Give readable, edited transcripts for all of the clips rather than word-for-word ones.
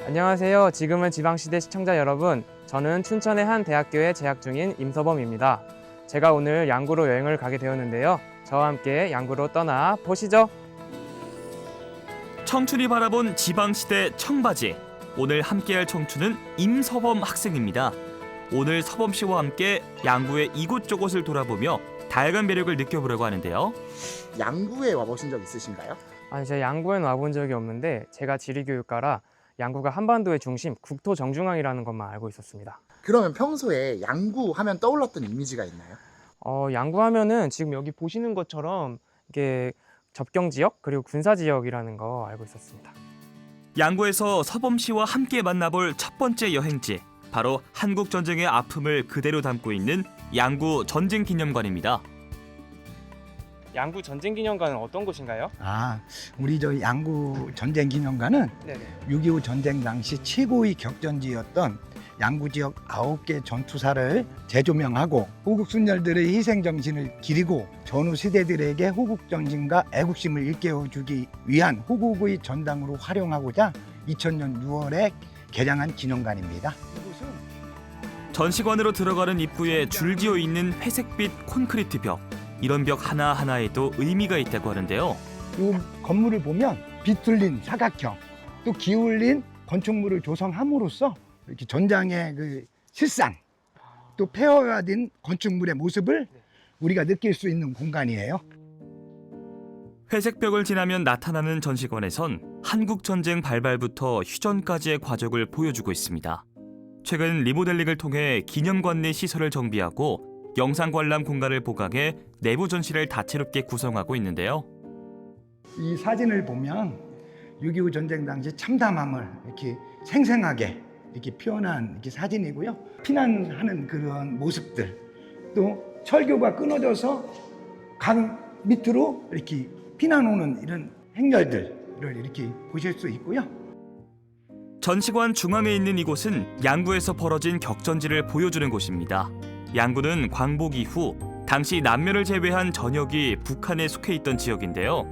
안녕하세요. 지금은 지방시대 시청자 여러분. 저는 춘천의 한 대학교에 재학 중인 임서범입니다. 제가 오늘 양구로 여행을 가게 되었는데요. 저와 함께 양구로 떠나 보시죠. 청춘이 바라본 지방시대 청바지. 오늘 함께할 청춘은 임서범 학생입니다. 오늘 서범 씨와 함께 양구의 이곳저곳을 돌아보며 다양한 매력을 느껴보려고 하는데요. 양구에 와보신 적 있으신가요? 아니, 제가 양구에는 와본 적이 없는데 제가 지리교육과라 양구가 한반도의 중심, 국토 정중앙이라는 것만 알고 있었습니다. 그러면 평소에 양구 하면 떠올랐던 이미지가 있나요? 양구 하면은 지금 여기 보시는 것처럼 이게 접경 지역 그리고 군사 지역이라는 거 알고 있었습니다. 양구에서 서범 씨와 함께 만나볼 첫 번째 여행지, 바로 한국 전쟁의 아픔을 그대로 담고 있는 양구 전쟁기념관입니다. 양구 전쟁기념관은 어떤 곳인가요? 우리 저 양구 전쟁기념관은 네네. 6.25 전쟁 당시 최고의 격전지였던 양구 지역 9개 전투사를 재조명하고 호국 순혈들의 희생 정신을 기리고 전후 세대들에게 호국 정신과 애국심을 일깨워주기 위한 호국의 전당으로 활용하고자 2000년 6월에 개장한 기념관입니다. 전시관으로 들어가는 입구에 줄지어 있는 회색빛 콘크리트 벽. 이런 벽 하나하나에도 의미가 있다고 하는데요. 이 건물을 보면 비틀린 사각형, 또 기울린 건축물을 조성함으로써 이렇게 전장의 그 실상, 또 폐허화된 건축물의 모습을 우리가 느낄 수 있는 공간이에요. 회색 벽을 지나면 나타나는 전시관에선 한국 전쟁 발발부터 휴전까지의 과정을 보여주고 있습니다. 최근 리모델링을 통해 기념관 내 시설을 정비하고 영상 관람 공간을 보강해 내부 전시를 다채롭게 구성하고 있는데요. 이 사진을 보면 6.25 전쟁 당시 참담함을 이렇게 생생하게 이렇게 표현한 이렇게 사진이고요. 피난하는 그런 모습들, 또 철교가 끊어져서 강 밑으로 이렇게 피난 오는 이런 행렬들을 이렇게 보실 수 있고요. 전시관 중앙에 있는 이곳은 양구에서 벌어진 격전지를 보여주는 곳입니다. 양구는 광복 이후 당시 남면을 제외한 전역이 북한에 속해 있던 지역인데요.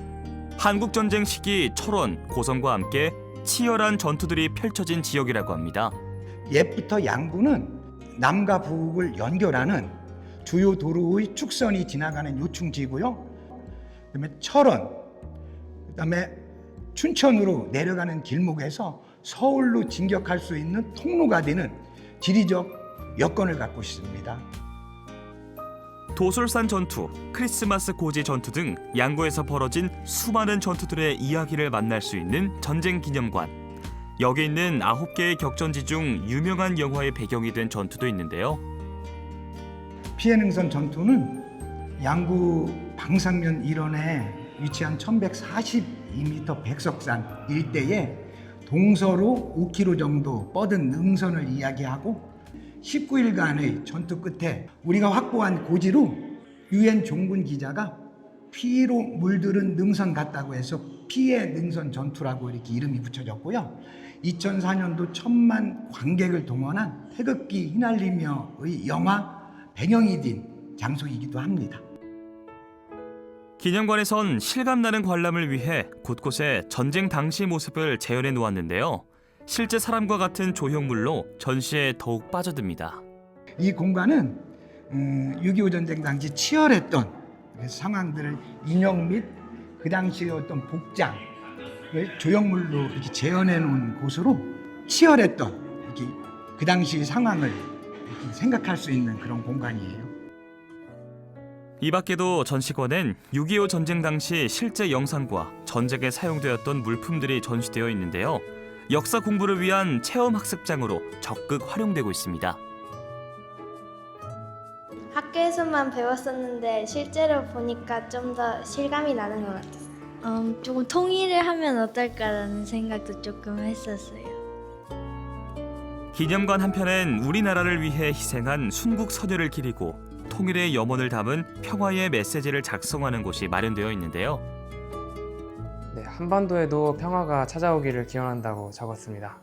한국전쟁 시기 철원, 고성과 함께 치열한 전투들이 펼쳐진 지역이라고 합니다. 옛부터 양구는 남과 북을 연결하는 주요 도로의 축선이 지나가는 요충지고요. 그다음에 철원, 그다음에 춘천으로 내려가는 길목에서 서울로 진격할 수 있는 통로가 되는 지리적 여건을 갖고 있습니다. 도솔산 전투, 크리스마스 고지 전투 등 양구에서 벌어진 수많은 전투들의 이야기를 만날 수 있는 전쟁기념관. 여기 있는 9개의 격전지 중 유명한 영화의 배경이 된 전투도 있는데요. 피해능선 전투는 양구 방산면 일원에 위치한 1142m 백석산 일대에 동서로 5km 정도 뻗은 능선을 이야기하고 19일간의 전투 끝에 우리가 확보한 고지로 유엔 종군 기자가 피로 물들은 능선 같다고 해서 피해 능선 전투라고 이렇게 이름이 붙여졌고요. 2004년도 1000만 관객을 동원한 태극기 휘날리며의 영화 배경이 된 장소이기도 합니다. 기념관에선 실감나는 관람을 위해 곳곳에 전쟁 당시 모습을 재현해 놓았는데요. 실제 사람과 같은 조형물로 전시에 더욱 빠져듭니다. 이 공간은 6.25 전쟁 당시 치열했던 상황들을 인형 및 그 당시의 어떤 복장을 조형물로 이렇게 재현해 놓은 곳으로 치열했던 이렇게 그 당시 상황을 이렇게 생각할 수 있는 그런 공간이에요. 이 밖에도 전시관엔 6.25 전쟁 당시 실제 영상과 전쟁에 사용되었던 물품들이 전시되어 있는데요. 역사 공부를 위한 체험학습장으로 적극 활용되고 있습니다. 학교에서만 배웠었는데 실제로 보니까 좀 더 실감이 나는 것 같았어요. 조금 통일을 하면 어떨까라는 생각도 조금 했었어요. 기념관 한편엔 우리나라를 위해 희생한 순국 선열을 기리고 통일의 염원을 담은 평화의 메시지를 작성하는 곳이 마련되어 있는데요. 네, 한반도에도 평화가 찾아오기를 기원한다고 적었습니다.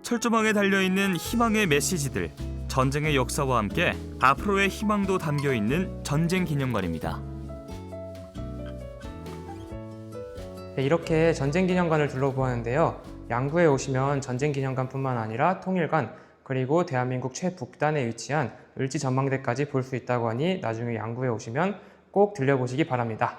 철조망에 달려있는 희망의 메시지들, 전쟁의 역사와 함께 앞으로의 희망도 담겨있는 전쟁기념관입니다. 네, 이렇게 전쟁기념관을 둘러보았는데요. 양구에 오시면 전쟁기념관뿐만 아니라 통일관, 그리고 대한민국 최북단에 위치한 을지전망대까지 볼 수 있다고 하니 나중에 양구에 오시면 꼭 들려보시기 바랍니다.